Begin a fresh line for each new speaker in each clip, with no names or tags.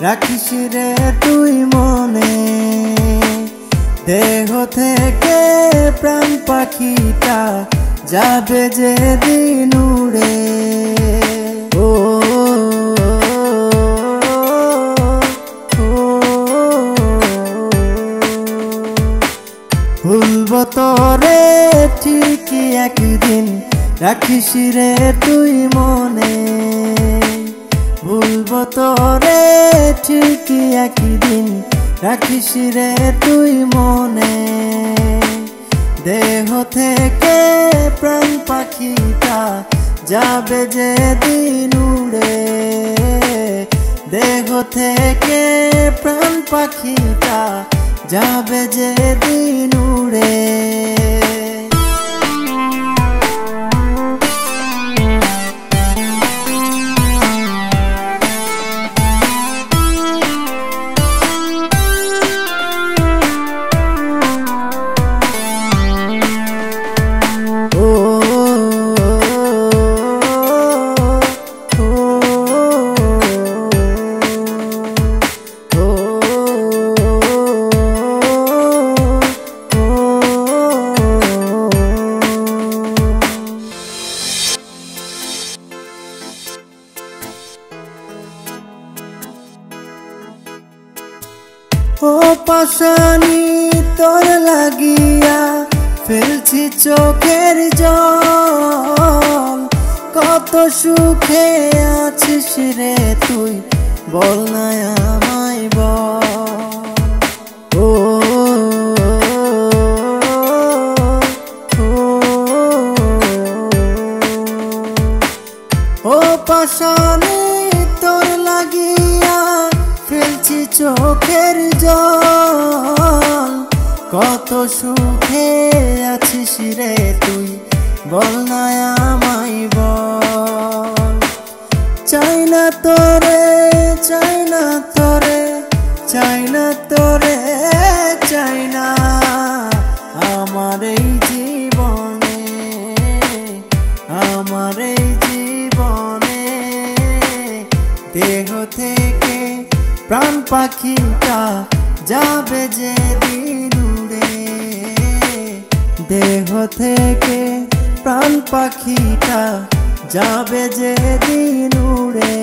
রাখিস রে তুই মনে। দেহ থেকে প্রাণ পাখিটা যাবে যেদিন উড়ে। ও ভুলব তোরে ঠিকই একদিন, রাখিস রে তুই মনে। ভুলব তোরে ঠিকই একদিন, রাখিস রে তুই মনে। দেহ থেকে প্রাণ পাখিটা যাবে যেদিন উড়ে। দেহ থেকে প্রাণ পাখিটা যাবে যেদিন উড়ে। ও পাশানি তোর লাগিয়া ফেলছি চোখের জল। কত সুখে আছিস রে তুই, বল না আমায় বল। ও পাশানি তোর লাগিয়া ফেলছি চোখের জল। কত সুখে আছিস রে তুই, বল না আমায় বল। চাই না তোরে, চাই না তোরে, চাই না তোরে, চাই না আমার এই জীবনে, আমার এই জীবনে। দেহ থেকে প্রাণ পাখিটা যাবে যেদিন উড়ে। দেহ থেকে প্রাণ পাখিটা যাবে যেদিন উড়ে।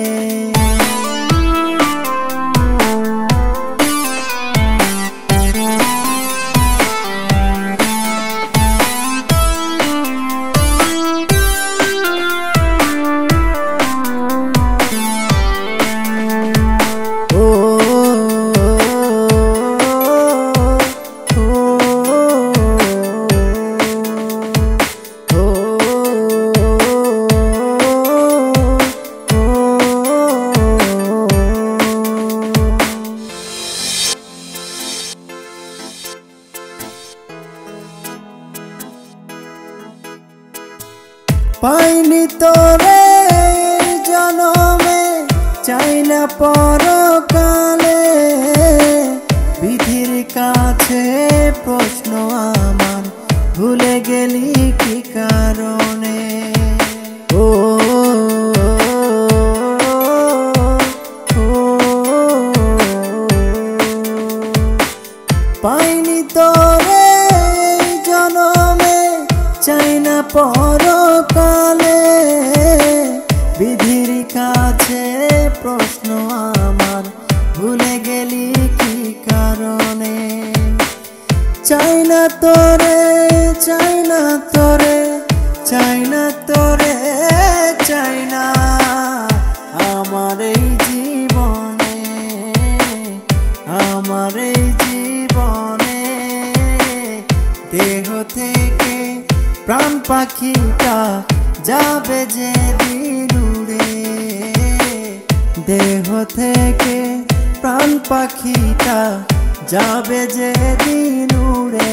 পাইনি তোরে জনমে, চাই না পরকালে। বিধির কাছে প্রশ্ন আমার, ভুলে গেলি কি কারণে। ও পাইনি তোরে জনমে, চাই না পরকালে। বিধির কাছে প্রশ্ন আমার, ভুলে গেলি কি কারণে। চাই না তোরে, চাই না তোরে, চাই না তোরে, চাই না আমার এই জীবনে, আমার এই জীবনে। দেহ থেকে প্রাণ পাখিটা যাবে যেদিন উড়ে। দেহ থেকে প্রাণ পাখিটা যাবে যেদিন উড়ে।